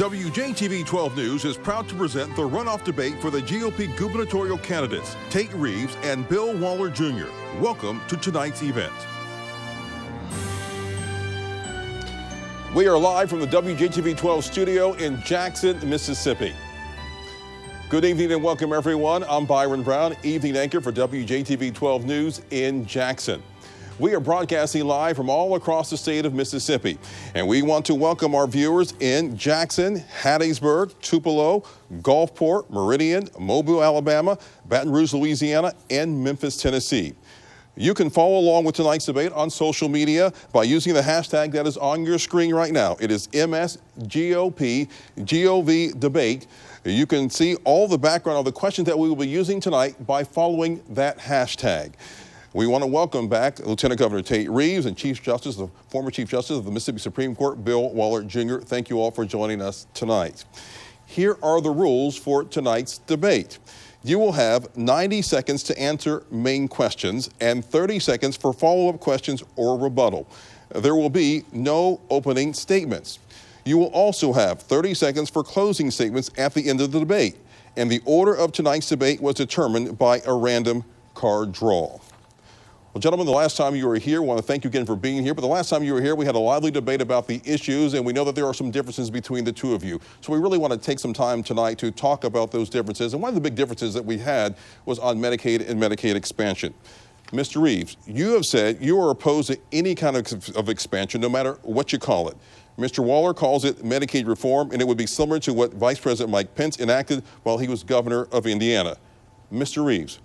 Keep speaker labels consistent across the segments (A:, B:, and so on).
A: WJTV 12 News is proud to present the runoff debate for the GOP gubernatorial candidates, Tate Reeves and Bill Waller Jr. Welcome to tonight's event. We are live from the WJTV 12 studio in Jackson, Mississippi. Good evening and welcome everyone. I'm Byron Brown, evening anchor for WJTV 12 News in Jackson. We are broadcasting live from all across the state of Mississippi, and we want to welcome our viewers in Jackson, Hattiesburg, Tupelo, Gulfport, Meridian, Mobile, Alabama, Baton Rouge, Louisiana, and Memphis, Tennessee. You can follow along with tonight's debate on social media by using the hashtag that is on your screen right now. It is MSGOPGOV debate. You can see all the background of the questions that we will be using tonight by following that hashtag. We want to welcome back Lieutenant Governor Tate Reeves and the former Chief Justice of the Mississippi Supreme Court, Bill Waller Jr. Thank you all for joining us tonight. Here are the rules for tonight's debate. You will have 90 seconds to answer main questions and 30 seconds for follow-up questions or rebuttal. There will be no opening statements. You will also have 30 seconds for closing statements at the end of the debate. And the order of tonight's debate was determined by a random card draw. Well, gentlemen, the last time you were here, we want to thank you again for being here, but the last time you were here, we had a lively debate about the issues, and we know that there are some differences between the two of you. So we really want to take some time tonight to talk about those differences, and one of the big differences that we had was on Medicaid and Medicaid expansion. Mr. Reeves, you have said you are opposed to any kind of expansion, no matter what you call it. Mr. Waller calls it Medicaid reform, and it would be similar to what Vice President Mike Pence enacted while he was governor of Indiana. Mr. Reeves,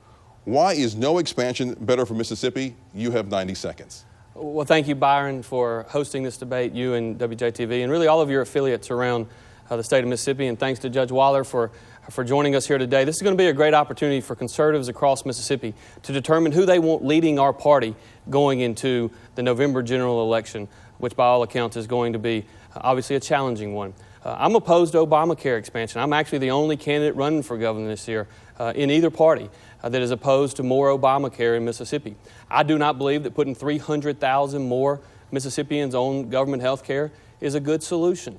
A: why is no expansion better for Mississippi? You have 90 seconds.
B: Well, thank you, Byron, for hosting this debate, you and WJTV, and really all of your affiliates around the state of Mississippi. And thanks to Judge Waller for joining us here today. This is going to be a great opportunity for conservatives across Mississippi to determine who they want leading our party going into the November general election, which by all accounts is going to be obviously a challenging one. I'm opposed to Obamacare expansion. I'm actually the only candidate running for governor this year in either party that is opposed to more Obamacare in Mississippi. I do not believe that putting 300,000 more Mississippians on government health care is a good solution.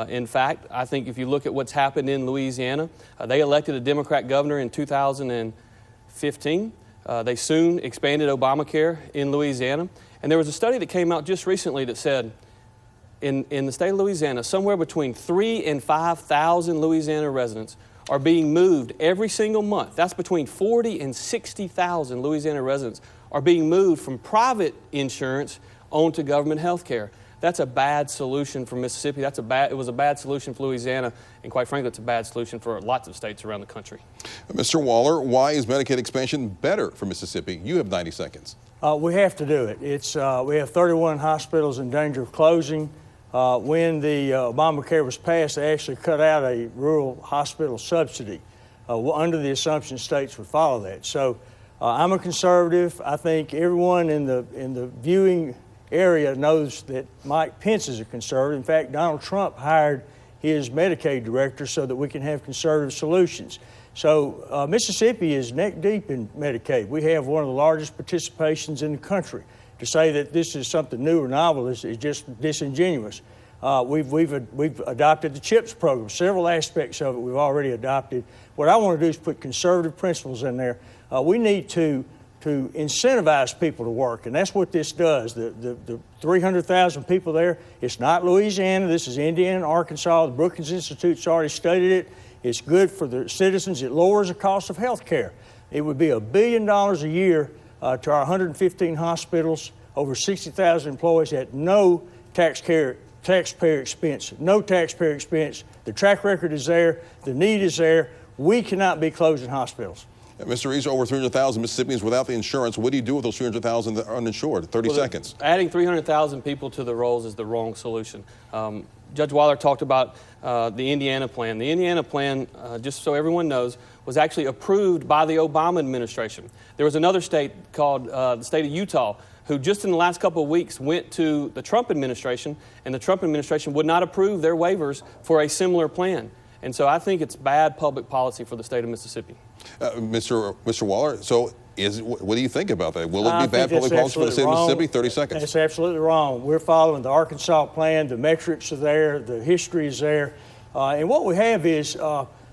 B: In fact, I think if you look at what's happened in Louisiana, they elected a Democrat governor in 2015. They soon expanded Obamacare in Louisiana. And there was a study that came out just recently that said in the state of Louisiana, somewhere between 3,000 and 5,000 Louisiana residents are being moved every single month. That's between 40 and 60,000 Louisiana residents are being moved from private insurance onto government health care. That's a bad solution for Mississippi. It was a bad solution for Louisiana, and quite frankly, it's a bad solution for lots of states around the country.
A: Mr. Waller, why is Medicaid expansion better for Mississippi? You have 90 seconds.
C: We have to do it. We have 31 hospitals in danger of closing. When the Obamacare was passed, they actually cut out a rural hospital subsidy under the assumption states would follow that. So I'm a conservative. I think everyone in the viewing area knows that Mike Pence is a conservative. In fact, Donald Trump hired his Medicaid director so that we can have conservative solutions. So Mississippi is neck deep in Medicaid. We have one of the largest participations in the country. To say that this is something new or novel is just disingenuous. We've adopted the CHIPS program. Several aspects of it we've already adopted. What I want to do is put conservative principles in there. We need to incentivize people to work, and that's what this does. The 300,000 people there, it's not Louisiana. This is Indiana and Arkansas. The Brookings Institute's already studied it. It's good for the citizens. It lowers the cost of health care. It would be $1 billion a year to our 115 hospitals, over 60,000 employees at no taxpayer expense. No taxpayer expense. The track record is there. The need is there. We cannot be closing hospitals.
A: Mr. Reeves, over 300,000 Mississippians without the insurance. What do you do with those 300,000 that are uninsured? 30 seconds.
B: Adding 300,000 people to the rolls is the wrong solution. Judge Waller talked about the Indiana plan. The Indiana plan, just so everyone knows, was actually approved by the Obama administration. There was another state called the state of Utah who just in the last couple of weeks went to the Trump administration, and the Trump administration would not approve their waivers for a similar plan. And so I think it's bad public policy for the state of Mississippi.
A: Mr. Waller, so what do you think about that? Will it be bad public policy for the state of Mississippi? 30 seconds.
C: That's absolutely wrong. We're following the Arkansas plan. The metrics are there. The history is there. And what we have is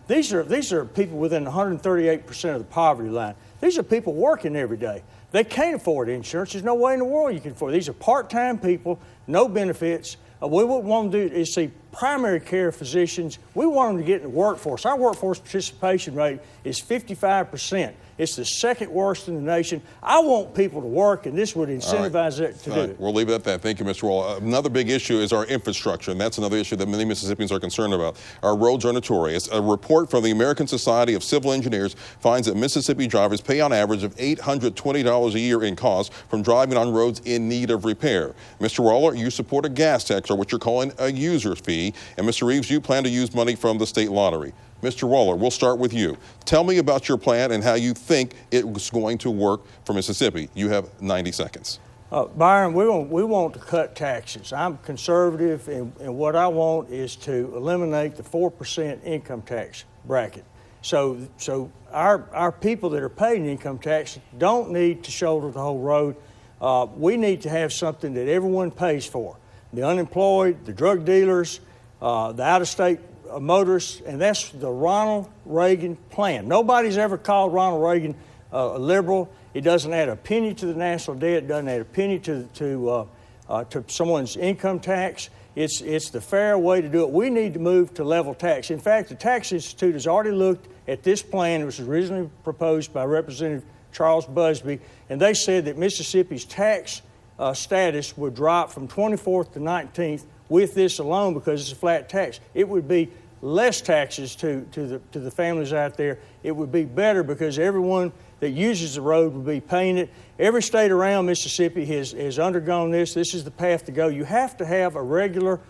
C: these are people within 138% of the poverty line. These are people working every day. They can't afford insurance. There's no way in the world you can afford it. These are part-time people, no benefits. What we want to do is see primary care physicians. We want them to get in the workforce. Our workforce participation rate is 55%. It's the second worst in the nation. I want people to work, and this would incentivize it to do it.
A: We'll leave it at that. Thank you, Mr. Waller. Another big issue is our infrastructure, and that's another issue that many Mississippians are concerned about. Our roads are notorious. A report from the American Society of Civil Engineers finds that Mississippi drivers pay on average of $820 a year in costs from driving on roads in need of repair. Mr. Waller, you support a gas tax, or what you're calling a user fee, and Mr. Reeves, you plan to use money from the state lottery. Mr. Waller, we'll start with you. Tell me about your plan and how you think it's going to work for Mississippi. You have 90 seconds.
C: Byron, we want to cut taxes. I'm conservative, and what I want is to eliminate the 4% income tax bracket. So our people that are paying income tax don't need to shoulder the whole road. We need to have something that everyone pays for. The unemployed, the drug dealers, the out-of-state motorists, and that's the Ronald Reagan plan. Nobody's ever called Ronald Reagan a liberal. It doesn't add a penny to the national debt. It doesn't add a penny to someone's income tax. It's the fair way to do it. We need to move to level tax. In fact, the Tax Institute has already looked at this plan. It was originally proposed by Representative Charles Busby, and they said that Mississippi's tax status would drop from 24th to 19th with this alone because it's a flat tax. It would be less taxes to the families out there. It would be better because everyone that uses the road would be paying it. Every state around Mississippi has undergone this. This is the path to go. You have to have a regular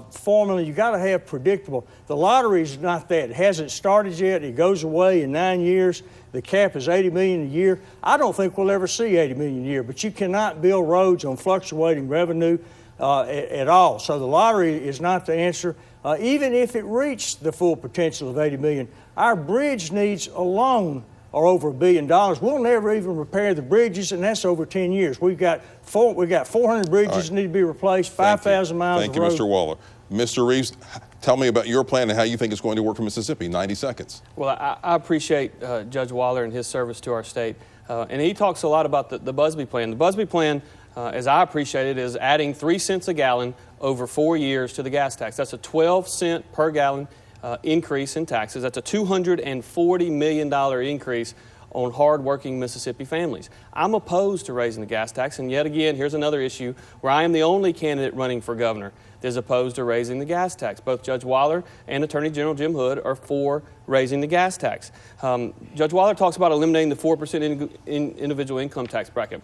C: formula. You got to have predictable. The lottery is not that. It hasn't started yet. It goes away in 9 years. The cap is $80 million a year. I don't think we'll ever see $80 million a year, but you cannot build roads on fluctuating revenue at all. So the lottery is not the answer. Even if it reached the full potential of $80 million, our bridge needs alone are over $1 billion. We'll never even repair the bridges, and that's over 10 years. We've got 400 bridges that need to be replaced, 5,000 miles of road.
A: Thank you, Mr. Waller. Mr. Reeves, tell me about your plan and how you think it's going to work for Mississippi. 90 seconds.
B: Well, I appreciate Judge Waller and his service to our state. And he talks a lot about the Busby plan. The Busby plan, as I appreciate it, is adding 3 cents a gallon over 4 years to the gas tax. That's a 12-cent per gallon increase in taxes. That's a $240 million increase on hard-working Mississippi families. I'm opposed to raising the gas tax, and yet again, here's another issue where I am the only candidate running for governor that is opposed to raising the gas tax. Both Judge Waller and Attorney General Jim Hood are for raising the gas tax. Judge Waller talks about eliminating the 4% individual income tax bracket.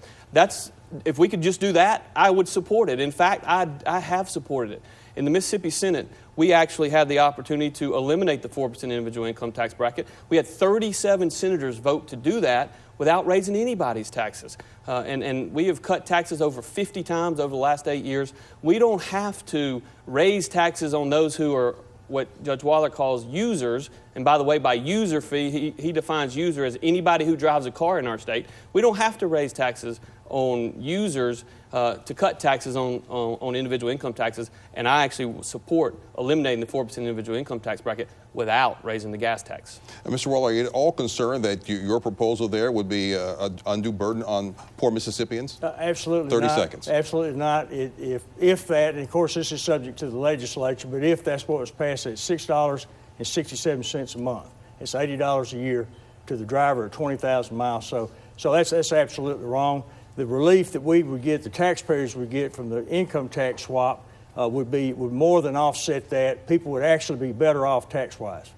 B: If we could just do that, I would support it. In fact, I have supported it. In the Mississippi Senate, we actually had the opportunity to eliminate the 4% individual income tax bracket. We had 37 senators vote to do that without raising anybody's taxes. And we have cut taxes over 50 times over the last 8 years. We don't have to raise taxes on those who are what Judge Waller calls users. And by the way, by user fee, he defines user as anybody who drives a car in our state. We don't have to raise taxes on users to cut taxes on individual income taxes, and I actually support eliminating the 4% individual income tax bracket without raising the gas tax. Mr.
A: Waller, are you at all concerned that your proposal there would be an undue burden on poor Mississippians?
C: Absolutely
A: 30
C: not.
A: seconds. Absolutely
C: not. If that, and of course this is subject to the legislature, but if that's what was passed, it's $6.67 a month. It's $80 a year to the driver at 20,000 miles. So that's absolutely wrong. The relief that we would get, the taxpayers would get from the income tax swap would more than offset that. People would actually be better off tax-wise.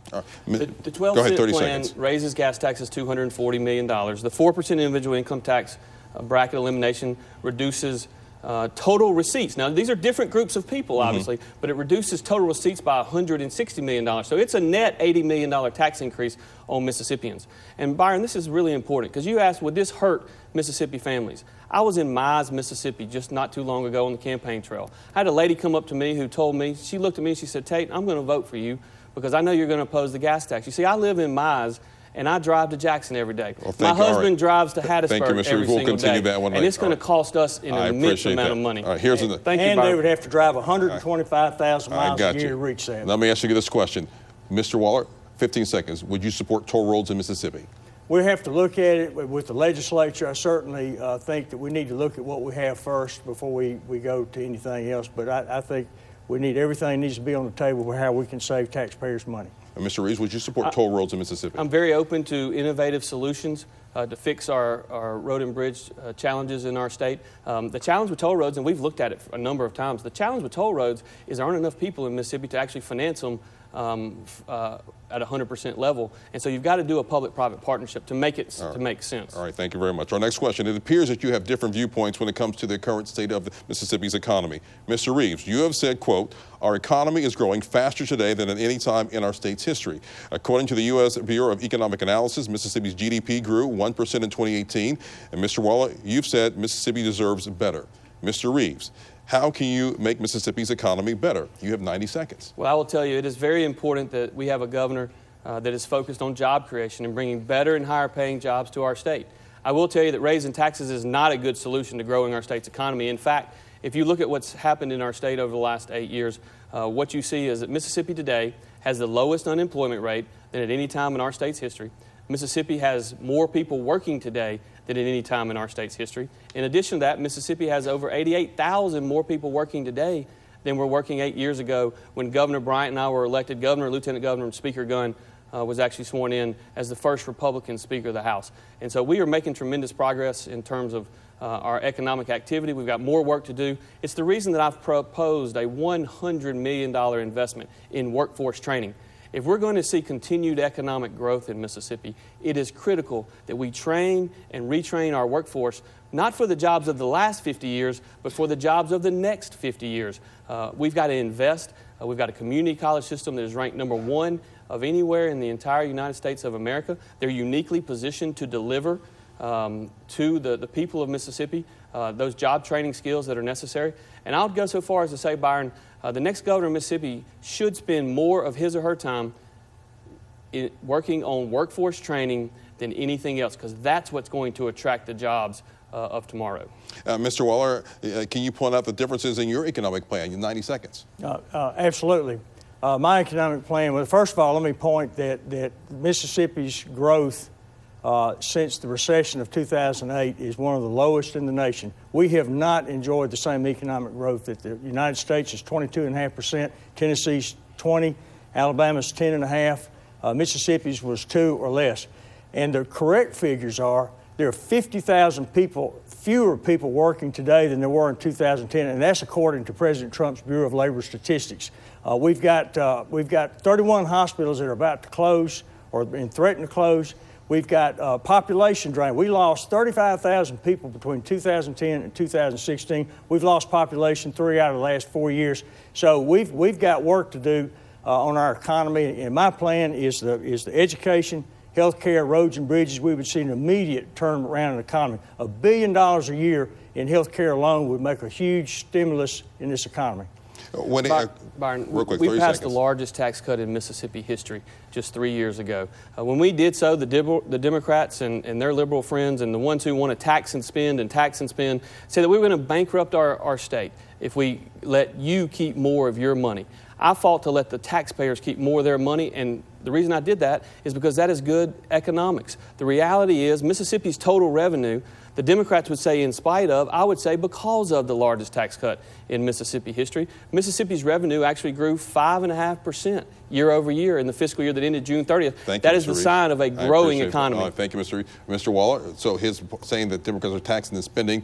B: The 12-cent plan raises gas taxes $240 million. The 4% individual income tax bracket elimination reduces total receipts. Now, these are different groups of people, obviously, but it reduces total receipts by $160 million. So it's a net $80 million tax increase on Mississippians. And Byron, this is really important because you asked, would this hurt Mississippi families? I was in Mize, Mississippi just not too long ago on the campaign trail. I had a lady come up to me who told me, she looked at me and she said, Tate, I'm going to vote for you because I know you're going to oppose the gas tax. You see, I live in Mize, and I drive to Jackson every day.
A: Well,
B: My husband drives to Hattiesburg
A: Thank you, Mr.
B: every
A: Reeves. We'll
B: single
A: continue
B: day.
A: that one.
B: And it's going to cost us an immense amount of money.
A: All right, here's
C: and,
A: the
B: Thank you,
C: and
B: Byron.
C: they would have to drive 125,000 miles a year
A: you.
C: to reach that.
A: Let me ask you this question. Mr. Waller, 15 seconds. Would you support toll roads in Mississippi?
C: We have to look at it with the legislature. I certainly think that we need to look at what we have first before we go to anything else. But I think we need everything needs to be on the table for how we can save taxpayers money.
A: And Mr. Reeves, would you support toll roads in Mississippi?
B: I'm very open to innovative solutions to fix our road and bridge challenges in our state. The challenge with toll roads, and we've looked at it a number of times, the challenge with toll roads is there aren't enough people in Mississippi to actually finance them at 100% level. And so you've got to do a public-private partnership to make it to make sense.
A: All right, thank you very much. Our next question. It appears that you have different viewpoints when it comes to the current state of Mississippi's economy. Mr. Reeves, you have said, quote, our economy is growing faster today than at any time in our state's history. According to the U.S. Bureau of Economic Analysis, Mississippi's GDP grew 1% in 2018. And Mr. Waller, you've said Mississippi deserves better. Mr. Reeves, how can you make Mississippi's economy better? You have 90 seconds.
B: Well, I will tell you, it is very important that we have a governor that is focused on job creation and bringing better and higher paying jobs to our state. I will tell you that raising taxes is not a good solution to growing our state's economy. In fact, if you look at what's happened in our state over the last 8 years, what you see is that Mississippi today has the lowest unemployment rate than at any time in our state's history. Mississippi has more people working today than at any time in our state's history. In addition to that, Mississippi has over 88,000 more people working today than were working 8 years ago when Governor Bryant and I were elected. Governor, Lieutenant Governor, and Speaker Gunn was actually sworn in as the first Republican Speaker of the House. And so we are making tremendous progress in terms of our economic activity. We've got more work to do. It's the reason that I've proposed a $100 million investment in workforce training. If we're going to see continued economic growth in Mississippi, it is critical that we train and retrain our workforce, not for the jobs of the last 50 years, but for the jobs of the next 50 years. We've got to invest. We've got a community college system that is ranked #1 of anywhere in the entire United States of America. They're uniquely positioned to deliver to the people of Mississippi those job training skills that are necessary. And I would go so far as to say, Byron, the next governor of Mississippi should spend more of his or her time working on workforce training than anything else, because that's what's going to attract the jobs of tomorrow.
A: Mr. Waller, can you point out the differences in your economic plan in 90 seconds?
C: Absolutely. My economic plan, well, first of all, let me point that Mississippi's growth since the recession of 2008 is one of the lowest in the nation. We have not enjoyed the same economic growth that the United States is 22.5%, Tennessee's 20%, Alabama's 10.5%, Mississippi's was 2 or less. And the correct figures are there are 50,000 fewer people working today than there were in 2010, and that's according to President Trump's Bureau of Labor Statistics. We've got 31 hospitals that are about to close or been threatened to close. We've got population drain. We lost 35,000 people between 2010 and 2016. We've lost population 3 out of the last 4 years. So we've got work to do on our economy. And my plan is the education, health care, roads and bridges. We would see an immediate turnaround in the economy. $1 billion a year in health care alone would make a huge stimulus in this economy.
B: Byron,
A: real quick,
B: we passed
A: seconds.
B: the largest tax cut in Mississippi history just 3 years ago. When we did so, the Democrats and their liberal friends and the ones who want to tax and spend said that we were going to bankrupt our state if we let you keep more of your money. I fought to let the taxpayers keep more of their money, and the reason I did that is because that is good economics. The reality is Mississippi's total revenue, the Democrats would say in spite of, I would say because of the largest tax cut in Mississippi history. Mississippi's revenue actually grew 5.5% year over year in the fiscal year that ended June 30th. That is the sign of a growing economy.
A: Thank you, Mr. Waller. So his saying that Democrats are taxing and spending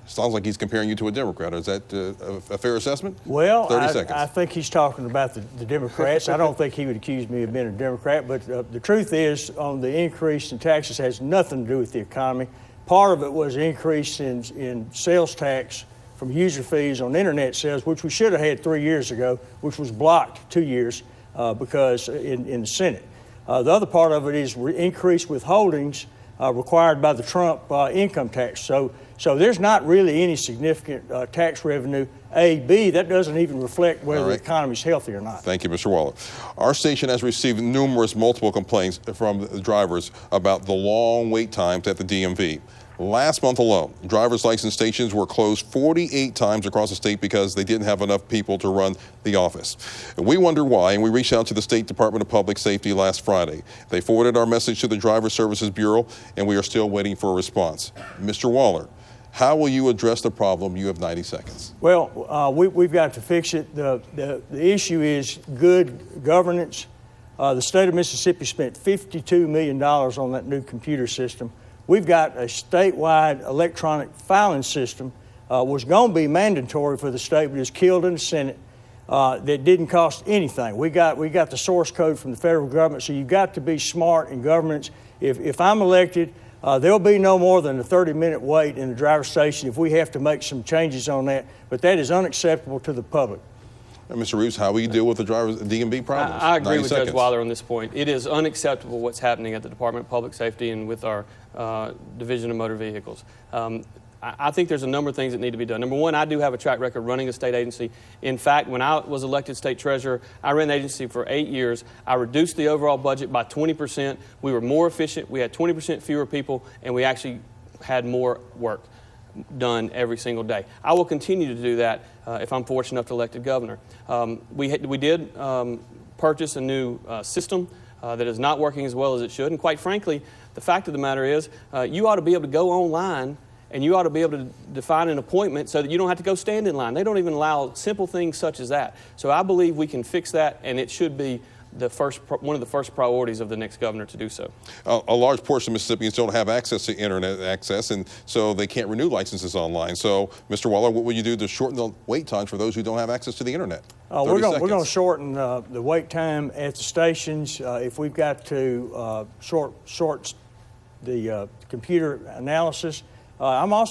A: sounds like he's comparing you to a Democrat. Is that a fair assessment?
C: Well,
A: 30 seconds.
C: I think he's talking about the Democrats. I don't think he would accuse me of being a Democrat, but the truth is on the increase in taxes has nothing to do with the economy. Part of it was an increase in sales tax from user fees on internet sales, which we should have had 3 years ago, which was blocked 2 years because in the Senate. The other part of it is increased withholdings required by the Trump income tax. So there's not really any significant tax revenue. B, that doesn't even reflect whether the economy's healthy or not.
A: Thank you, Mr. Waller. Our station has received multiple complaints from the drivers about the long wait times at the DMV. Last month alone, driver's license stations were closed 48 times across the state because they didn't have enough people to run the office. And we wonder why, and we reached out to the State Department of Public Safety last Friday. They forwarded our message to the Driver Services Bureau, and we are still waiting for a response. Mr. Waller, how will you address the problem? You have 90 seconds.
C: Well, we've got to fix it. The issue is good governance. The state of Mississippi spent $52 million on that new computer system. We've got a statewide electronic filing system, was going to be mandatory for the state, but is killed in the Senate, that didn't cost anything. We got the source code from the federal government, so you've got to be smart in governance. If I'm elected, there'll be no more than a 30-minute wait in the driver's station if we have to make some changes on that, but that is unacceptable to the public.
A: Mr. Reeves, how will you deal with the DMV problems?
B: I agree with Judge Waller on this point. It is unacceptable what's happening at the Department of Public Safety and with our Division of Motor Vehicles. I think there's a number of things that need to be done. Number one, I do have a track record running a state agency. In fact, when I was elected state treasurer, I ran the agency for 8 years. I reduced the overall budget by 20%. We were more efficient. We had 20% fewer people, and we actually had more work done every single day. I will continue to do that if I'm fortunate enough to elect governor. We did purchase a new system that is not working as well as it should. And quite frankly, the fact of the matter is you ought to be able to go online and you ought to be able to define an appointment so that you don't have to go stand in line. They don't even allow simple things such as that. So I believe we can fix that, and it should be one of the first priorities of the next governor to do so.
A: A large portion of Mississippians don't have access to internet access, and so they can't renew licenses online. So, Mr. Waller, what will you do to shorten the wait times for those who don't have access to the internet?
C: We're going to shorten the wait time at the stations. If we've got to short the computer analysis, I want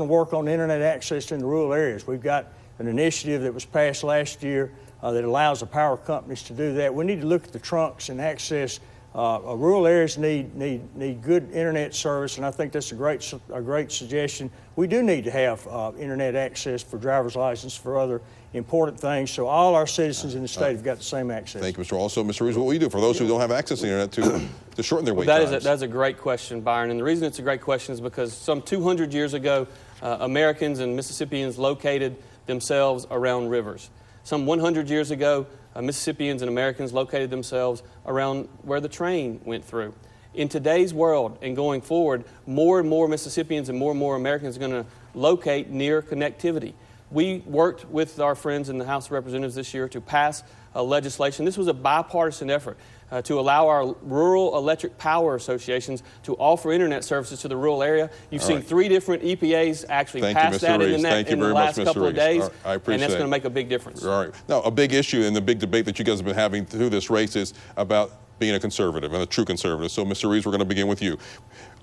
C: to work on internet access in the rural areas. We've got an initiative that was passed last year that allows the power companies to do that. We need to look at the trunks and access. Rural areas need good internet service, and I think that's a great suggestion. We do need to have internet access for driver's license, for other important things, so all our citizens in the state have got the same access.
A: Thank you, Mr. Also, Mr. Reeves, what will you do for those who don't have access to the internet to shorten their wait times?
B: That's a great question, Byron, and the reason it's a great question is because some 200 years ago, Americans and Mississippians located themselves around rivers. Some 100 years ago, Mississippians and Americans located themselves around where the train went through. In today's world and going forward, more and more Mississippians and more Americans are going to locate near connectivity. We worked with our friends in the House of Representatives this year to pass legislation. This was a bipartisan effort to allow our rural electric power associations to offer internet services to the rural area. You've seen 3 different EPAs actually pass that in the last couple of days, and that's going to make a big difference.
A: All right. Now, a big issue and the big debate that you guys have been having through this race is about being a conservative and a true conservative. So, Mr. Reeves, we're going to begin with you.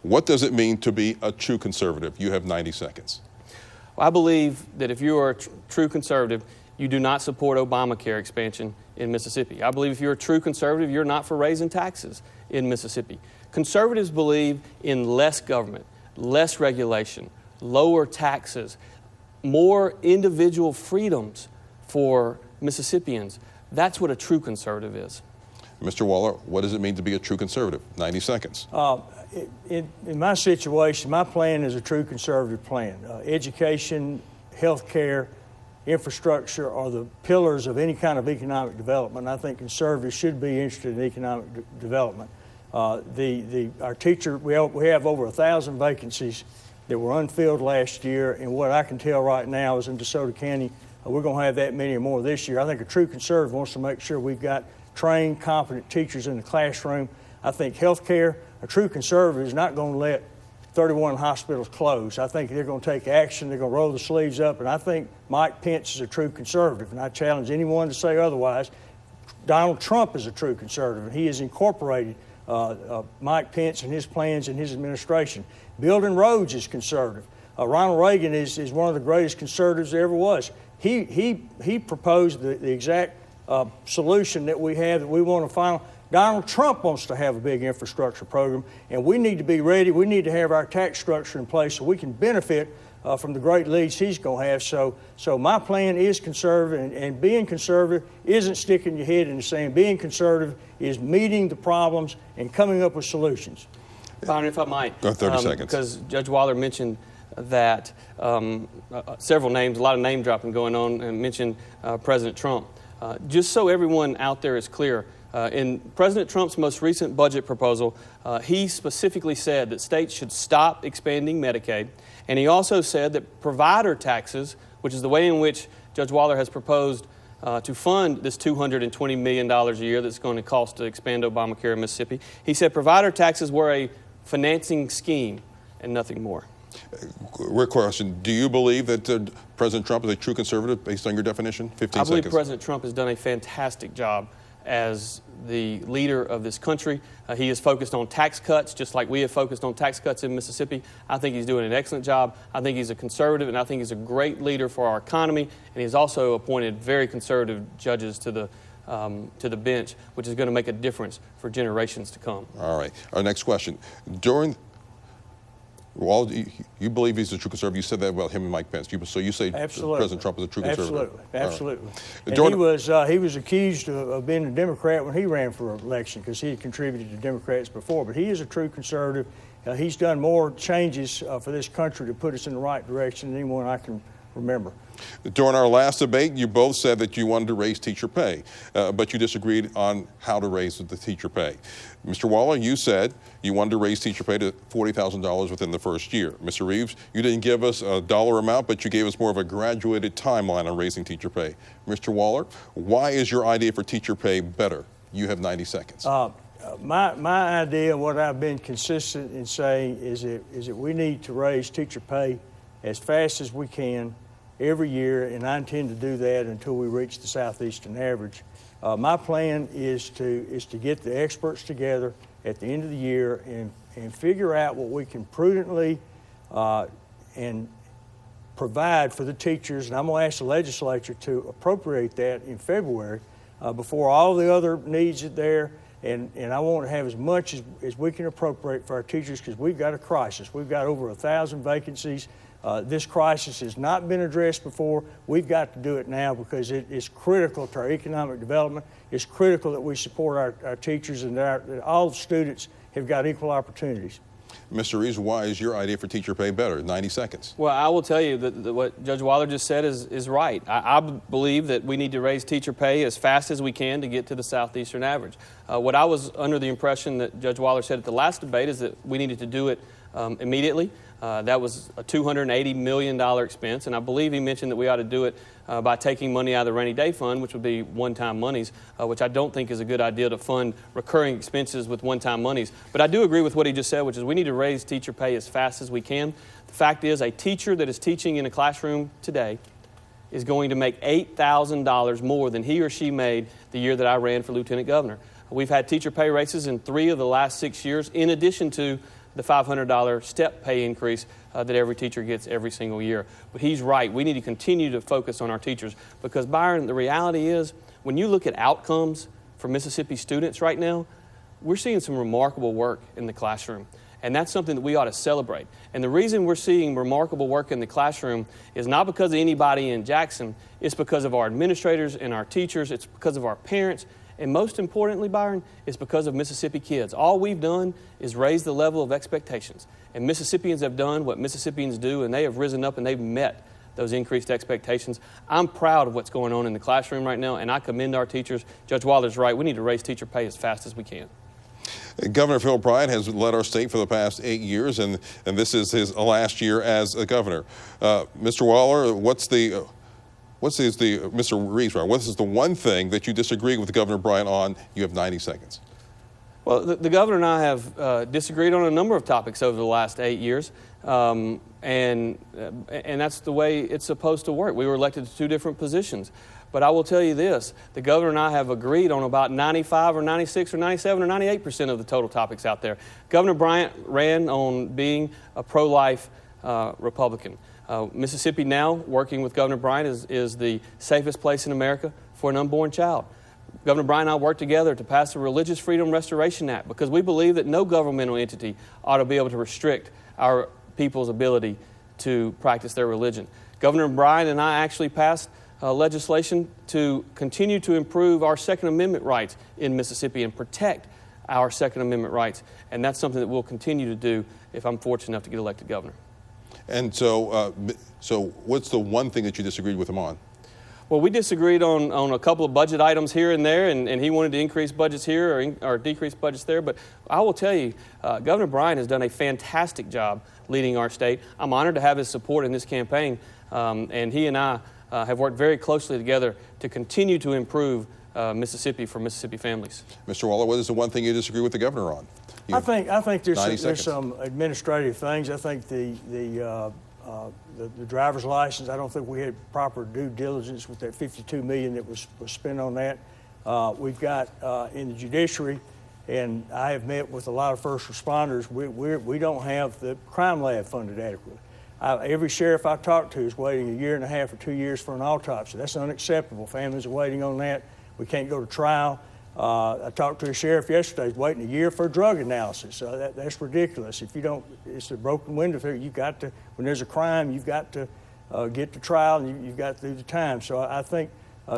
A: What does it mean to be a true conservative? You have 90 seconds.
B: Well, I believe that if you are a true conservative, you do not support Obamacare expansion in Mississippi. I believe if you're a true conservative, you're not for raising taxes in Mississippi. Conservatives believe in less government, less regulation, lower taxes, more individual freedoms for Mississippians. That's what a true conservative is.
A: Mr. Waller, what does it mean to be a true conservative? 90 seconds.
C: In my situation, my plan is a true conservative plan. Education, health care, infrastructure are the pillars of any kind of economic development. I think conservatives should be interested in economic development. Our teacher, we have over 1,000 vacancies that were unfilled last year, and what I can tell right now is in DeSoto County, we're going to have that many or more this year. I think a true conservative wants to make sure we've got trained, competent teachers in the classroom. I think health care, a true conservative is not going to let 31 hospitals close. I think they're going to take action. They're going to roll the sleeves up. And I think Mike Pence is a true conservative. And I challenge anyone to say otherwise. Donald Trump is a true conservative, and he has incorporated Mike Pence and his plans in his administration. Building roads is conservative. Ronald Reagan is one of the greatest conservatives there ever was. He proposed the exact solution that we have that we want to Donald Trump wants to have a big infrastructure program, and we need to be ready. We need to have our tax structure in place so we can benefit from the great leads he's going to have. So my plan is conservative, and being conservative isn't sticking your head in the sand. Being conservative is meeting the problems and coming up with solutions.
B: Byron, if I might.
A: Go 30 seconds.
B: Because Judge Waller mentioned that several names, a lot of name dropping going on, and mentioned President Trump. Just so everyone out there is clear, in President Trump's most recent budget proposal, he specifically said that states should stop expanding Medicaid, and he also said that provider taxes, which is the way in which Judge Waller has proposed to fund this $220 million a year that's going to cost to expand Obamacare in Mississippi, he said provider taxes were a financing scheme and nothing more.
A: Rick, question, do you believe that President Trump is a true conservative based on your definition? 15
B: I believe
A: seconds.
B: President Trump has done a fantastic job as the leader of this country. He is focused on tax cuts, just like we have focused on tax cuts in Mississippi. I think he's doing an excellent job. I think he's a conservative, and I think he's a great leader for our economy. And he's also appointed very conservative judges to the bench, which is going to make a difference for generations to come.
A: All right. Our next question. Well, you believe he's a true conservative. You said that about him and Mike Pence. So you say
C: Absolutely.
A: President Trump is a true conservative.
C: Absolutely.
A: Right.
C: And he was accused of being a Democrat when he ran for election because he had contributed to Democrats before. But he is a true conservative. He's done more changes for this country to put us in the right direction than anyone I can remember.
A: During our last debate, you both said that you wanted to raise teacher pay, but you disagreed on how to raise the teacher pay. Mr. Waller, you said you wanted to raise teacher pay to $40,000 within the first year. Mr. Reeves, you didn't give us a dollar amount, but you gave us more of a graduated timeline on raising teacher pay. Mr. Waller, why is your idea for teacher pay better? You have 90 seconds.
C: My idea, what I've been consistent in saying, is that we need to raise teacher pay as fast as we can every year, and I intend to do that until we reach the Southeastern average. My plan is to get the experts together at the end of the year and figure out what we can prudently and provide for the teachers, and I'm going to ask the legislature to appropriate that in February before all the other needs are there. And I want to have as much as we can appropriate for our teachers because we've got a crisis. We've got over 1,000 vacancies. This crisis has not been addressed before. We've got to do it now because it is critical to our economic development. It's critical that we support our teachers and that all students have got equal opportunities.
A: Mr. Reeves, why is your idea for teacher pay better? 90 seconds.
B: Well, I will tell you that what Judge Waller just said is right. I believe that we need to raise teacher pay as fast as we can to get to the Southeastern average. What I was under the impression that Judge Waller said at the last debate is that we needed to do it immediately. That was a $280 million expense, and I believe he mentioned that we ought to do it by taking money out of the rainy day fund, which would be one-time monies, which I don't think is a good idea to fund recurring expenses with one-time monies. But I do agree with what he just said, which is we need to raise teacher pay as fast as we can. The fact is, a teacher that is teaching in a classroom today is going to make $8,000 more than he or she made the year that I ran for lieutenant governor. We've had teacher pay raises in 3 of the last 6 years, in addition to the $500 step pay increase that every teacher gets every single year. But he's right. We need to continue to focus on our teachers because, Byron, the reality is when you look at outcomes for Mississippi students right now, we're seeing some remarkable work in the classroom. And that's something that we ought to celebrate. And the reason we're seeing remarkable work in the classroom is not because of anybody in Jackson. It's because of our administrators and our teachers. It's because of our parents. And most importantly, Byron, it's because of Mississippi kids. All we've done is raise the level of expectations. And Mississippians have done what Mississippians do, and they have risen up and they've met those increased expectations. I'm proud of what's going on in the classroom right now, and I commend our teachers. Judge Waller's right. We need to raise teacher pay as fast as we can.
A: Governor Phil Bryant has led our state for the past 8 years, and this is his last year as a governor. Mr. Waller, Mr. Reeves, what is the one thing that you disagree with Governor Bryant on? You have 90 seconds.
B: Well, the governor and I have disagreed on a number of topics over the last 8 years, and that's the way it's supposed to work. We were elected to 2 different positions. But I will tell you this, the governor and I have agreed on about 95 or 96 or 97 or 98% of the total topics out there. Governor Bryant ran on being a pro-life Republican. Mississippi now, working with Governor Bryant, is the safest place in America for an unborn child. Governor Bryan and I worked together to pass the Religious Freedom Restoration Act because we believe that no governmental entity ought to be able to restrict our people's ability to practice their religion. Governor Bryan and I actually passed legislation to continue to improve our Second Amendment rights in Mississippi and protect our Second Amendment rights. And that's something that we'll continue to do if I'm fortunate enough to get elected governor.
A: And so what's the one thing that you disagreed with him on?
B: Well, we disagreed on a couple of budget items here and there, and he wanted to increase budgets here or decrease budgets there. But I will tell you, Governor Bryan has done a fantastic job leading our state. I'm honored to have his support in this campaign, and he and I have worked very closely together to continue to improve Mississippi for Mississippi families. Mr.
A: Waller, what is the one thing you disagree with the governor on?
C: I think there's some administrative things. I think the driver's license, I don't think we had proper due diligence with that $52 million that was spent on that. We've got in the judiciary, and I have met with a lot of first responders, we don't have the crime lab funded adequately. Every sheriff I talk to is waiting 1.5 years or 2 years for an autopsy. That's unacceptable. Families are waiting on that. We can't go to trial. I talked to a sheriff yesterday, he's waiting 1 year for a drug analysis. That's ridiculous. If you don't, it's a broken window. You've got to, when there's a crime, you've got to get to trial and you've got to do the time. So I think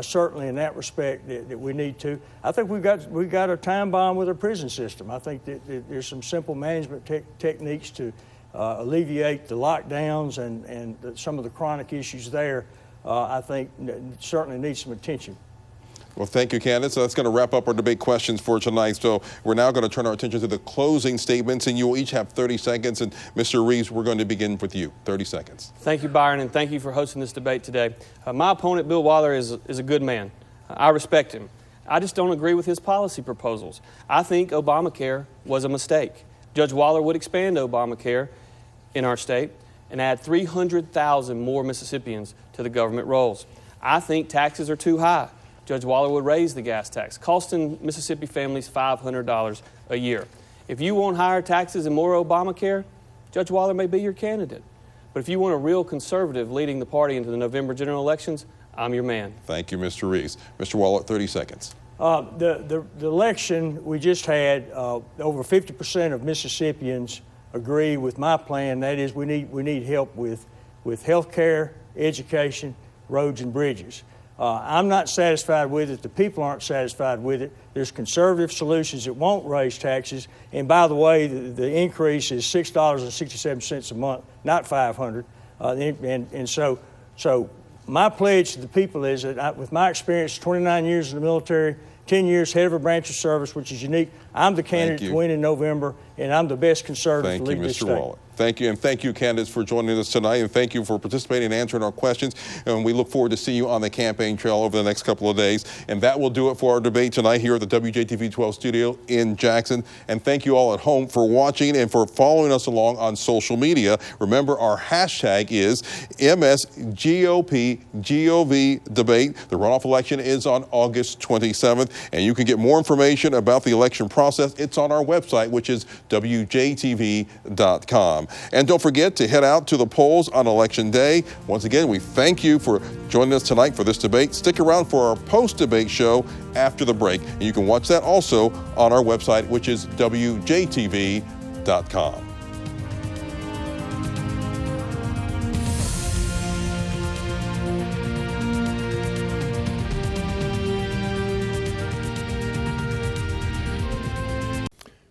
C: certainly in that respect that we need to. I think we've got a time bomb with our prison system. I think that there's some simple management techniques to alleviate the lockdowns and some of the chronic issues there. I think certainly needs some attention.
A: Well, thank you, candidates. So that's going to wrap up our debate questions for tonight. So we're now going to turn our attention to the closing statements, and you will each have 30 seconds. And Mr. Reeves, we're going to begin with you. 30 seconds.
B: Thank you, Byron, and thank you for hosting this debate today. My opponent, Bill Waller, is a good man. I respect him. I just don't agree with his policy proposals. I think Obamacare was a mistake. Judge Waller would expand Obamacare in our state and add 300,000 more Mississippians to the government rolls. I think taxes are too high. Judge Waller would raise the gas tax, costing Mississippi families $500 a year. If you want higher taxes and more Obamacare, Judge Waller may be your candidate. But if you want a real conservative leading the party into the November general elections, I'm your man.
A: Thank you, Mr. Reeves. Mr. Waller, 30 seconds.
C: The election we just had, over 50% of Mississippians agree with my plan. That is, we need help with health care, education, roads, and bridges. I'm not satisfied with it. The people aren't satisfied with it. There's conservative solutions that won't raise taxes. And by the way, the increase is $6.67 a month, not $500. And so my pledge to the people is that with my experience, 29 years in the military, 10 years head of a branch of service, which is unique, I'm the candidate to win in November, and I'm the best conservative to lead this state.
A: Thank you, Mr. Waller. Thank you, and thank you, candidates, for joining us tonight, and thank you for participating and answering our questions. And we look forward to seeing you on the campaign trail over the next couple of days. And that will do it for our debate tonight here at the WJTV 12 studio in Jackson. And thank you all at home for watching and for following us along on social media. Remember, our hashtag is MSGOPGOV debate. The runoff election is on August 27th, and you can get more information about the election process. It's on our website, which is WJTV.com. And don't forget to head out to the polls on Election Day. Once again, we thank you for joining us tonight for this debate. Stick around for our post-debate show after the break. And you can watch that also on our website, which is WJTV.com.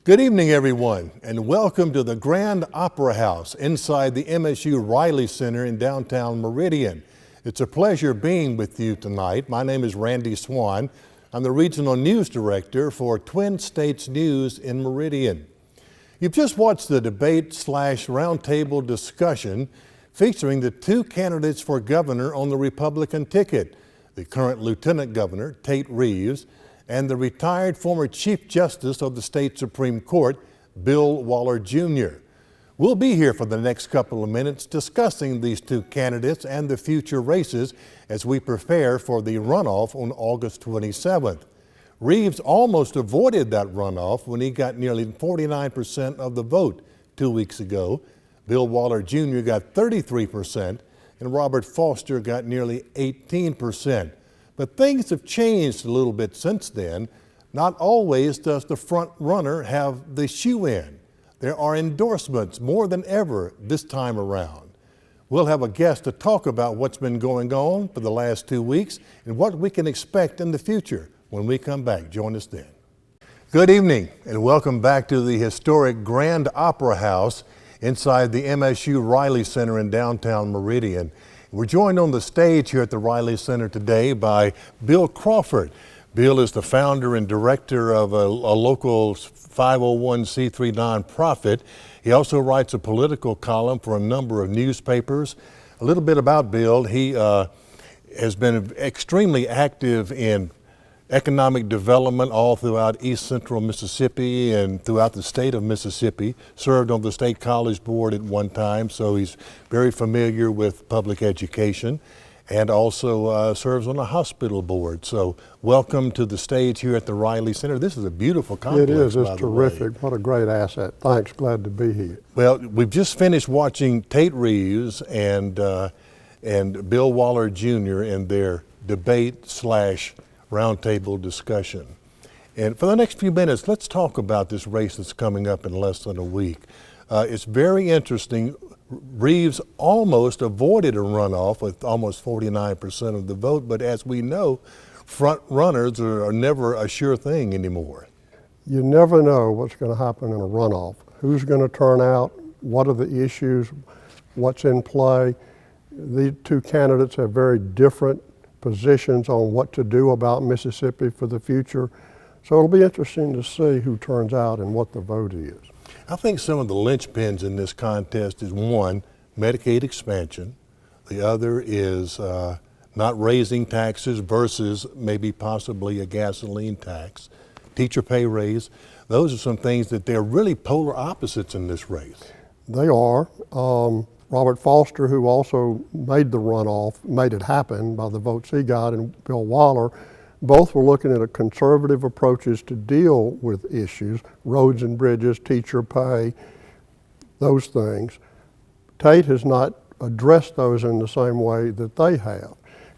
D: Good evening, everyone, and welcome to the Grand Opera House inside the MSU Riley Center in downtown Meridian. It's a pleasure being with you tonight. My name is Randy Swan. I'm the Regional News Director for Twin States News in Meridian. You've just watched the debate/roundtable discussion featuring the two candidates for governor on the Republican ticket, the current Lieutenant Governor, Tate Reeves, and the retired former Chief Justice of the State Supreme Court, Bill Waller Jr. We'll be here for the next couple of minutes discussing these two candidates and the future races as we prepare for the runoff on August 27th. Reeves almost avoided that runoff when he got nearly 49% of the vote 2 weeks ago. Bill Waller Jr. got 33%, and Robert Foster got nearly 18%. But things have changed a little bit since then. Not always does the front runner have the shoe in. There are endorsements more than ever this time around. We'll have a guest to talk about what's been going on for the last 2 weeks and what we can expect in the future when we come back. Join us then. Good evening and welcome back to the historic Grand Opera House inside the MSU Riley Center in downtown Meridian. We're joined on the stage here at the Riley Center today by Bill Crawford. Bill is the founder and director of a local 501c3 nonprofit. He also writes a political column for a number of newspapers. A little bit about Bill. He has been extremely active in economic development all throughout East Central Mississippi and throughout the state of Mississippi. Served on the State College Board at one time, so he's very familiar with public education, and also serves on the hospital board. So welcome to the stage here at the Riley Center. This is a beautiful complex.
E: It is. It's terrific. What a great asset. Thanks. Glad to be here.
D: Well, we've just finished watching Tate Reeves and Bill Waller Jr. in their debate / roundtable discussion. And for the next few minutes, let's talk about this race that's coming up in less than a week. It's very interesting. Reeves almost avoided a runoff with almost 49% of the vote, but as we know, front runners are never a sure thing anymore.
E: You never know what's going to happen in a runoff. Who's going to turn out? What are the issues? What's in play? The two candidates have very different positions on what to do about Mississippi for the future. So it'll be interesting to see who turns out and what the vote is.
D: I think some of the linchpins in this contest is one, Medicaid expansion. The other is not raising taxes versus maybe possibly a gasoline tax. Teacher pay raise. Those are some things that they're really polar opposites in this race.
E: They are. Robert Foster, who also made the runoff, made it happen by the votes he got, and Bill Waller, both were looking at conservative approaches to deal with issues, roads and bridges, teacher pay, those things. Tate has not addressed those in the same way that they have.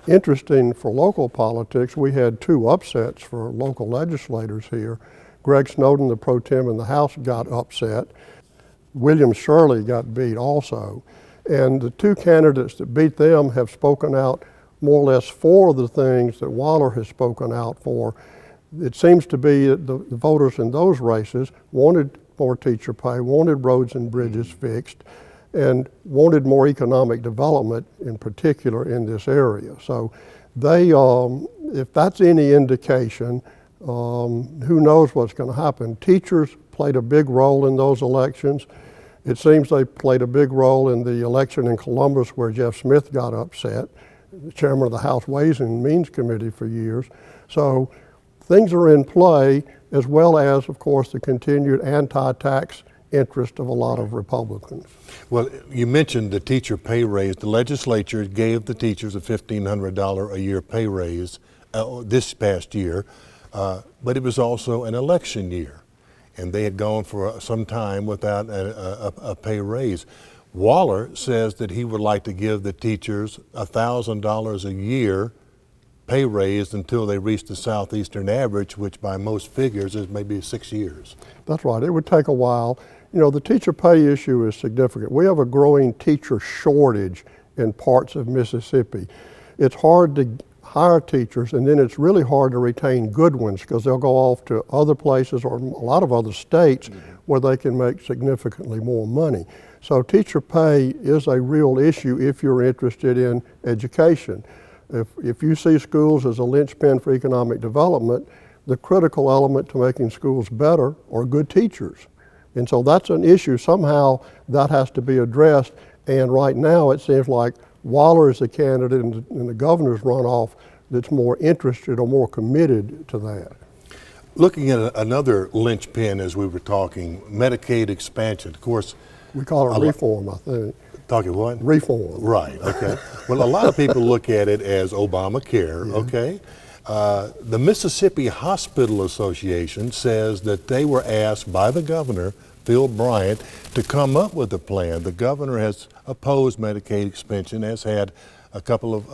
E: Interesting for local politics, we had two upsets for local legislators here. Greg Snowden, the pro tem in the House, got upset. William Shirley got beat also. And the two candidates that beat them have spoken out more or less for the things that Waller has spoken out for. It seems to be that the voters in those races wanted more teacher pay, wanted roads and bridges fixed, and wanted more economic development in particular in this area. So they, if that's any indication, who knows what's going to happen. Teachers played a big role in those elections. It seems they played a big role in the election in Columbus where Jeff Smith got upset, the chairman of the House Ways and Means Committee for years. So things are in play, as well as, of course, the continued anti-tax interest of a lot of Republicans.
D: Well, you mentioned the teacher pay raise. The legislature gave the teachers a $1,500 a year pay raise this past year, but it was also an election year, and they had gone for some time without a pay raise. Waller says that he would like to give the teachers $1,000 a year pay raise until they reach the southeastern average, which by most figures is maybe 6 years.
E: That's right. It would take a while. You know, the teacher pay issue is significant. We have a growing teacher shortage in parts of Mississippi. It's hard to hire teachers, and then it's really hard to retain good ones because they'll go off to other places or a lot of other states where they can make significantly more money. So teacher pay is a real issue if you're interested in education. If you see schools as a linchpin for economic development, the critical element to making schools better are good teachers. And so that's an issue. Somehow that has to be addressed. And right now it seems like Waller is the candidate in the governor's runoff that's more interested or more committed to that.
D: Looking at another linchpin as we were talking, Medicaid expansion. Of course,
E: we call it reform, I think.
D: Talking what?
E: Reform.
D: Right, okay. Well, a lot of people look at it as Obamacare, okay? The Mississippi Hospital Association says that they were asked by the governor, Phil Bryant, to come up with a plan. The governor has opposed Medicaid expansion, has had a couple of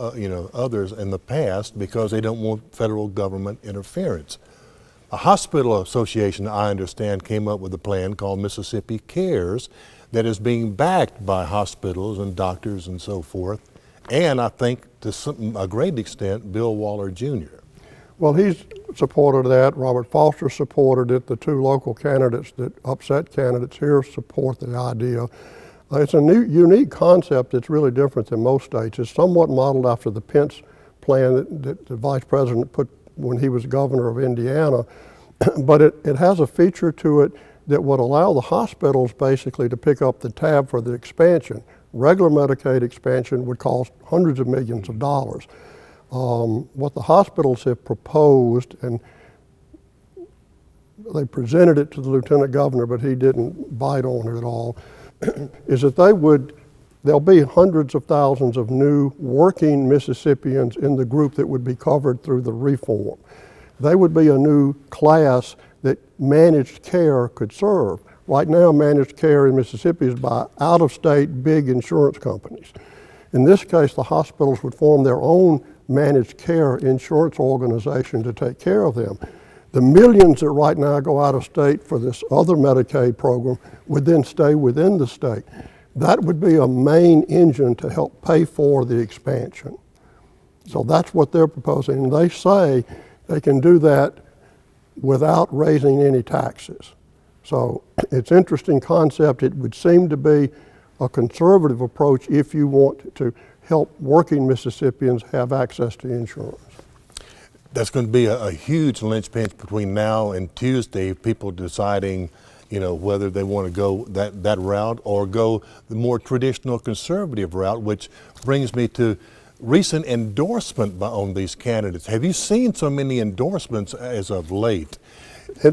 D: others in the past because they don't want federal government interference. A hospital association, I understand, came up with a plan called Mississippi Cares that is being backed by hospitals and doctors and so forth, and I think to a great extent, Bill Waller Jr.
E: Well, he's supported that. Robert Foster supported it. The two local candidates that upset candidates here support the idea. It's a new, unique concept that's really different than most states. It's somewhat modeled after the Pence plan that the vice president put when he was governor of Indiana, but it has a feature to it that would allow the hospitals basically to pick up the tab for the expansion. Regular Medicaid expansion would cost hundreds of millions of dollars. What the hospitals have proposed, and they presented it to the lieutenant governor, but he didn't bite on it at all, is that there'll be hundreds of thousands of new working Mississippians in the group that would be covered through the reform. They would be a new class that managed care could serve. Right now, managed care in Mississippi is by out-of-state big insurance companies. In this case, the hospitals would form their own managed care insurance organization to take care of them. The millions that right now go out of state for this other Medicaid program would then stay within the state. That would be a main engine to help pay for the expansion. So that's what they're proposing. And they say they can do that without raising any taxes. So it's an interesting concept. It would seem to be a conservative approach if you want to help working Mississippians have access to insurance.
D: That's going to be a huge linchpin between now and Tuesday, people deciding whether they want to go that route or go the more traditional conservative route, which brings me to recent endorsement on these candidates. Have you seen so many endorsements as of late?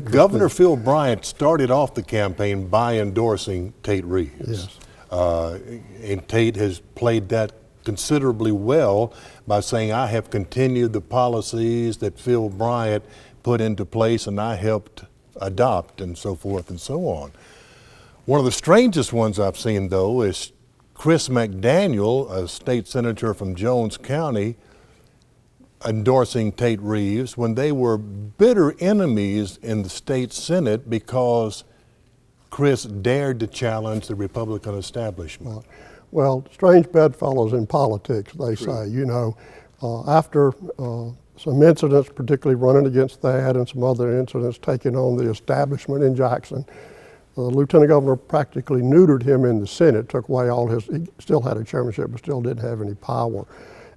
D: Governor Phil Bryant started off the campaign by endorsing Tate Reeves.
E: Yes.
D: And Tate has played that considerably well by saying, I have continued the policies that Phil Bryant put into place and I helped adopt, and so forth and so on. One of the strangest ones I've seen, though, is Chris McDaniel, a state senator from Jones County, endorsing Tate Reeves when they were bitter enemies in the state Senate because Chris dared to challenge the Republican establishment.
E: Well, strange bedfellows in politics, they say. After some incidents, particularly running against Thad and some other incidents taking on the establishment in Jackson, the lieutenant governor practically neutered him in the Senate, took away he still had a chairmanship, but still didn't have any power.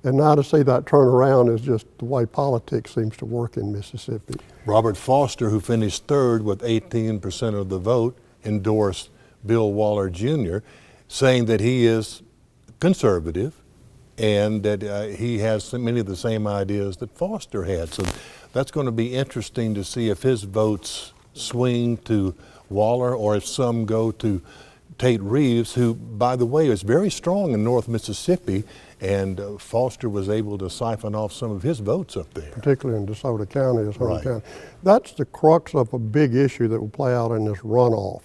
E: And now to see that turn around is just the way politics seems to work in Mississippi.
D: Robert Foster, who finished third with 18% of the vote, endorsed Bill Waller Jr., saying that he is conservative and that he has many of the same ideas that Foster had. So that's going to be interesting to see if his votes swing to Waller or if some go to Tate Reeves, who, by the way, is very strong in North Mississippi, and Foster was able to siphon off some of his votes up there.
E: Particularly in DeSoto County, his home
D: Right.
E: county. That's the crux of a big issue that will play out in this runoff.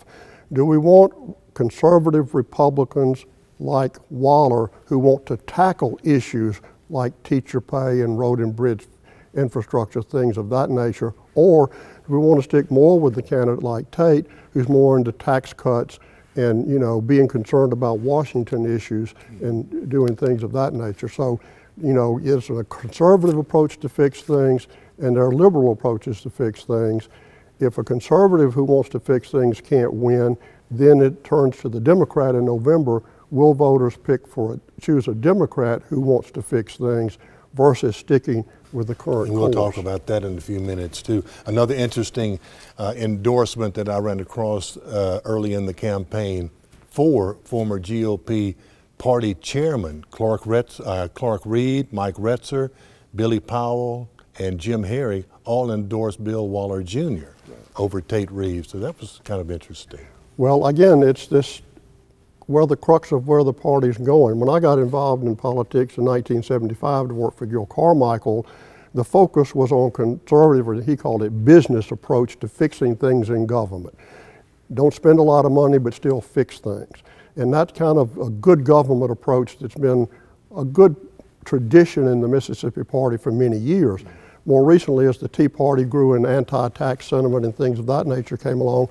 E: Do we want conservative Republicans like Waller who want to tackle issues like teacher pay and road and bridge infrastructure, things of that nature, or do we want to stick more with the candidate like Tate, who's more into tax cuts and being concerned about Washington issues and doing things of that nature? So, it's a conservative approach to fix things, and there are liberal approaches to fix things. If a conservative who wants to fix things can't win, then it turns to the Democrat in November. Will voters choose a Democrat who wants to fix things versus sticking with the current
D: And we'll
E: course?
D: talk about that in a few minutes, too. Another interesting endorsement that I ran across early in the campaign for former GOP party chairman Clark Reed, Mike Retzer, Billy Powell, and Jim Harry all endorsed Bill Waller Jr. over Tate Reeves. So that was kind of interesting.
E: Well, again, it's this where the crux of where the party's going. When I got involved in politics in 1975 to work for Gil Carmichael, the focus was on conservative, or he called it business approach to fixing things in government. Don't spend a lot of money, but still fix things. And that's kind of a good government approach that's been a good tradition in the Mississippi Party for many years. More recently, as the Tea Party grew and anti-tax sentiment and things of that nature came along,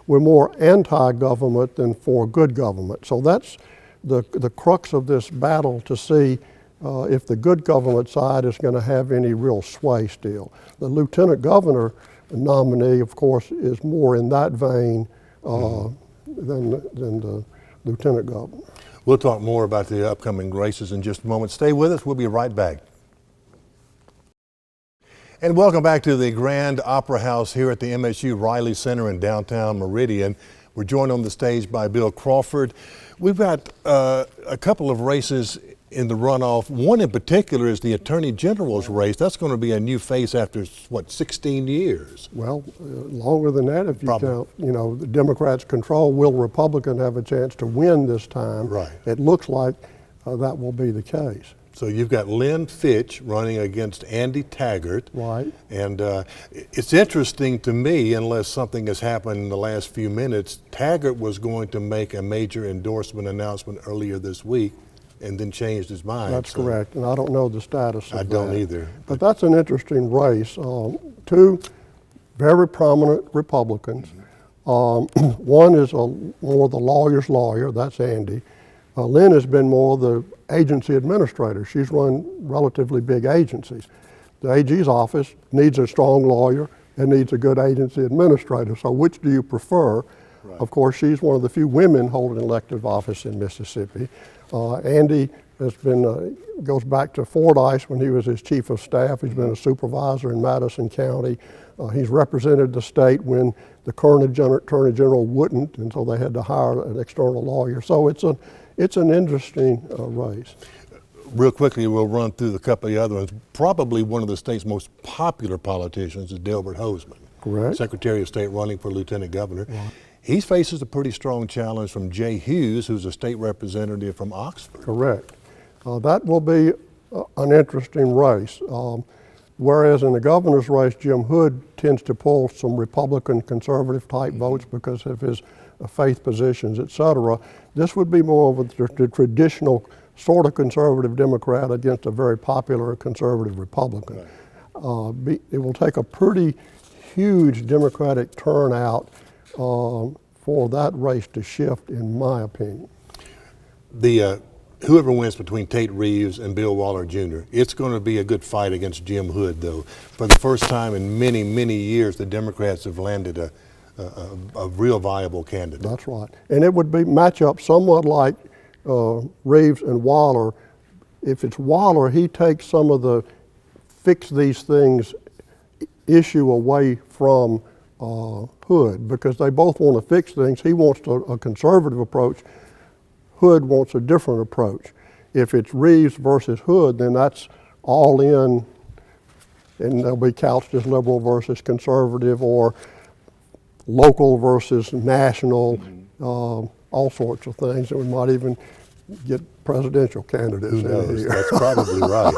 E: we're more anti-government than for good government. So that's the crux of this battle, to see if the good government side is going to have any real sway still. The lieutenant governor nominee, of course, is more in that vein than the lieutenant governor.
D: We'll talk more about the upcoming races in just a moment. Stay with us. We'll be right back. And welcome back to the Grand Opera House here at the MSU Riley Center in downtown Meridian. We're joined on the stage by Bill Crawford. We've got a couple of races in the runoff. One in particular is the Attorney General's race. That's going to be a new face after, what, 16 years?
E: Well, longer than that if you count, you know, the Democrats control. Will Republican have a chance to win this time?
D: Right.
E: It looks like that will be the case.
D: So you've got Lynn Fitch running against Andy Taggart.
E: Right.
D: And it's interesting to me, unless something has happened in the last few minutes, Taggart was going to make a major endorsement announcement earlier this week and then changed his mind.
E: That's correct, and I don't know the status of that.
D: I don't either.
E: But that's an interesting race. Two very prominent Republicans. One is more the lawyer's lawyer, that's Andy. Lynn has been more the agency administrator. She's run relatively big agencies. The AG's office needs a strong lawyer and needs a good agency administrator. So which do you prefer? Right. Of course, she's one of the few women holding elective office in Mississippi. Andy has been, goes back to Fordyce when he was his chief of staff. He's been a supervisor in Madison County. He's represented the state when the current Attorney General wouldn't, and so they had to hire an external lawyer. So it's an interesting race.
D: Real quickly, we'll run through a couple of the other ones. Probably one of the state's most popular politicians is Delbert Hosemann.
E: Correct.
D: Secretary of State running for Lieutenant Governor.
E: Right.
D: He faces a pretty strong challenge from Jay Hughes, who's a state representative from Oxford.
E: Correct. That will be an interesting race. Whereas in the governor's race, Jim Hood tends to pull some Republican conservative type votes because of his faith positions, et cetera. This would be more of the traditional sort of conservative Democrat against a very popular conservative Republican. Right. It will take a pretty huge Democratic turnout for that race to shift, in my opinion.
D: Whoever wins between Tate Reeves and Bill Waller Jr., it's going to be a good fight against Jim Hood, though. For the first time in many, many years, the Democrats have landed a real viable candidate.
E: That's right. And it would be match up somewhat like Reeves and Waller. If it's Waller, he takes some of the fix these things issue away from Hood, because they both want to fix things. He wants a conservative approach. Hood wants a different approach. If it's Reeves versus Hood, then that's all in, and they'll be couched as liberal versus conservative, or local versus national, all sorts of things, and we might even get presidential candidates.
D: Who knows? That's probably right.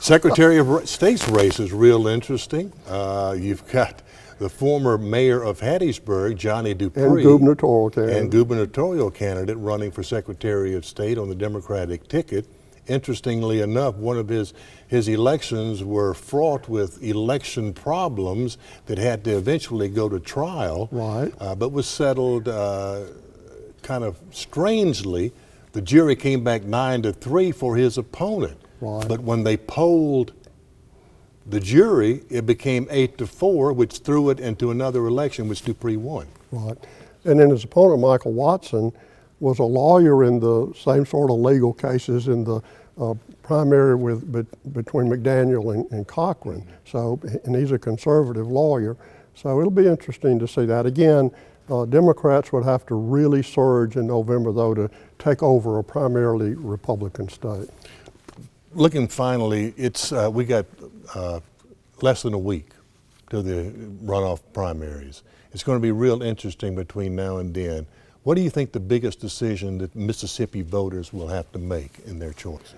D: Secretary of State's race is real interesting. You've got the former mayor of Hattiesburg, Johnny Dupree, and gubernatorial candidate running for Secretary of State on the Democratic ticket. Interestingly enough, one of his elections were fraught with election problems that had to eventually go to trial,
E: right.
D: But was settled kind of strangely. The jury came back 9-3 for his opponent,
E: right.
D: But when they polled the jury, it became 8-4, which threw it into another election, which Dupree won.
E: Right. And then his opponent, Michael Watson, was a lawyer in the same sort of legal cases in the primary between McDaniel and Cochran. So, and he's a conservative lawyer. So it'll be interesting to see that. Again, Democrats would have to really surge in November, though, to take over a primarily Republican state.
D: Looking finally, we got less than a week to the runoff primaries. It's going to be real interesting between now and then. What do you think the biggest decision that Mississippi voters will have to make in their choices?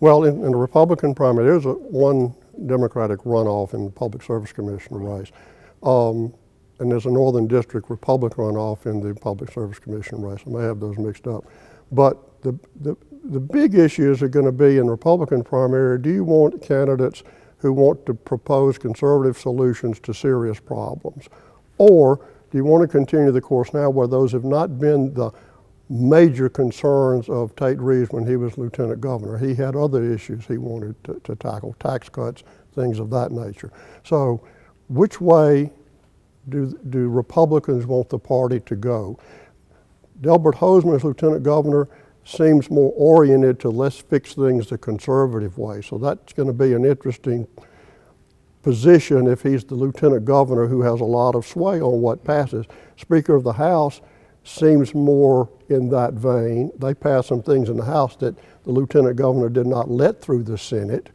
E: Well, in the Republican primary, there's one Democratic runoff in the Public Service Commission race. And there's a Northern District Republican runoff in the Public Service Commission race. I may have those mixed up. But the the big issues are going to be in the Republican primary. Do you want candidates who want to propose conservative solutions to serious problems? Or do you want to continue the course now where those have not been the major concerns of Tate Reeves when he was lieutenant governor? He had other issues he wanted to tackle, tax cuts, things of that nature. So which way do Republicans want the party to go? Delbert Hosemann as lieutenant governor seems more oriented to let's fix things the conservative way. So that's going to be an interesting position if he's the lieutenant governor who has a lot of sway on what passes. Speaker of the House seems more in that vein. They passed some things in the House that the lieutenant governor did not let through the Senate.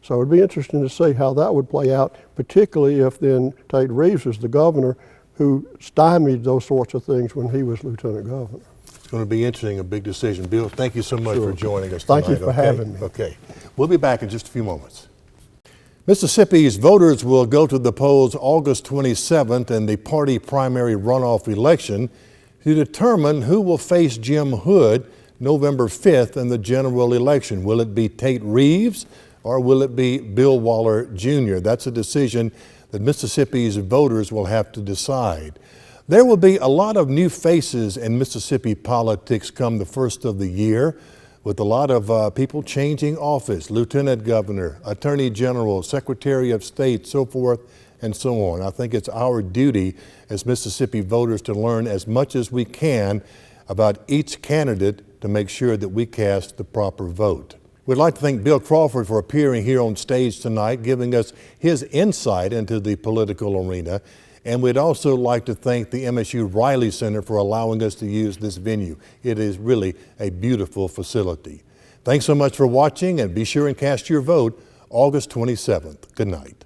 E: So it'd be interesting to see how that would play out, particularly if then Tate Reeves is the governor who stymied those sorts of things when he was lieutenant governor.
D: It's going to be interesting, a big decision. Bill, thank you so much for joining us tonight.
E: Thank you for having me.
D: Okay, we'll be back in just a few moments. Mississippi's voters will go to the polls August 27th in the party primary runoff election to determine who will face Jim Hood November 5th in the general election. Will it be Tate Reeves or will it be Bill Waller Jr.? That's a decision that Mississippi's voters will have to decide. There will be a lot of new faces in Mississippi politics come the first of the year, with a lot of people changing office, lieutenant governor, attorney general, secretary of state, so forth and so on. I think it's our duty as Mississippi voters to learn as much as we can about each candidate to make sure that we cast the proper vote. We'd like to thank Bill Crawford for appearing here on stage tonight, giving us his insight into the political arena. And we'd also like to thank the MSU Riley Center for allowing us to use this venue. It is really a beautiful facility. Thanks so much for watching, and be sure and cast your vote August 27th. Good night.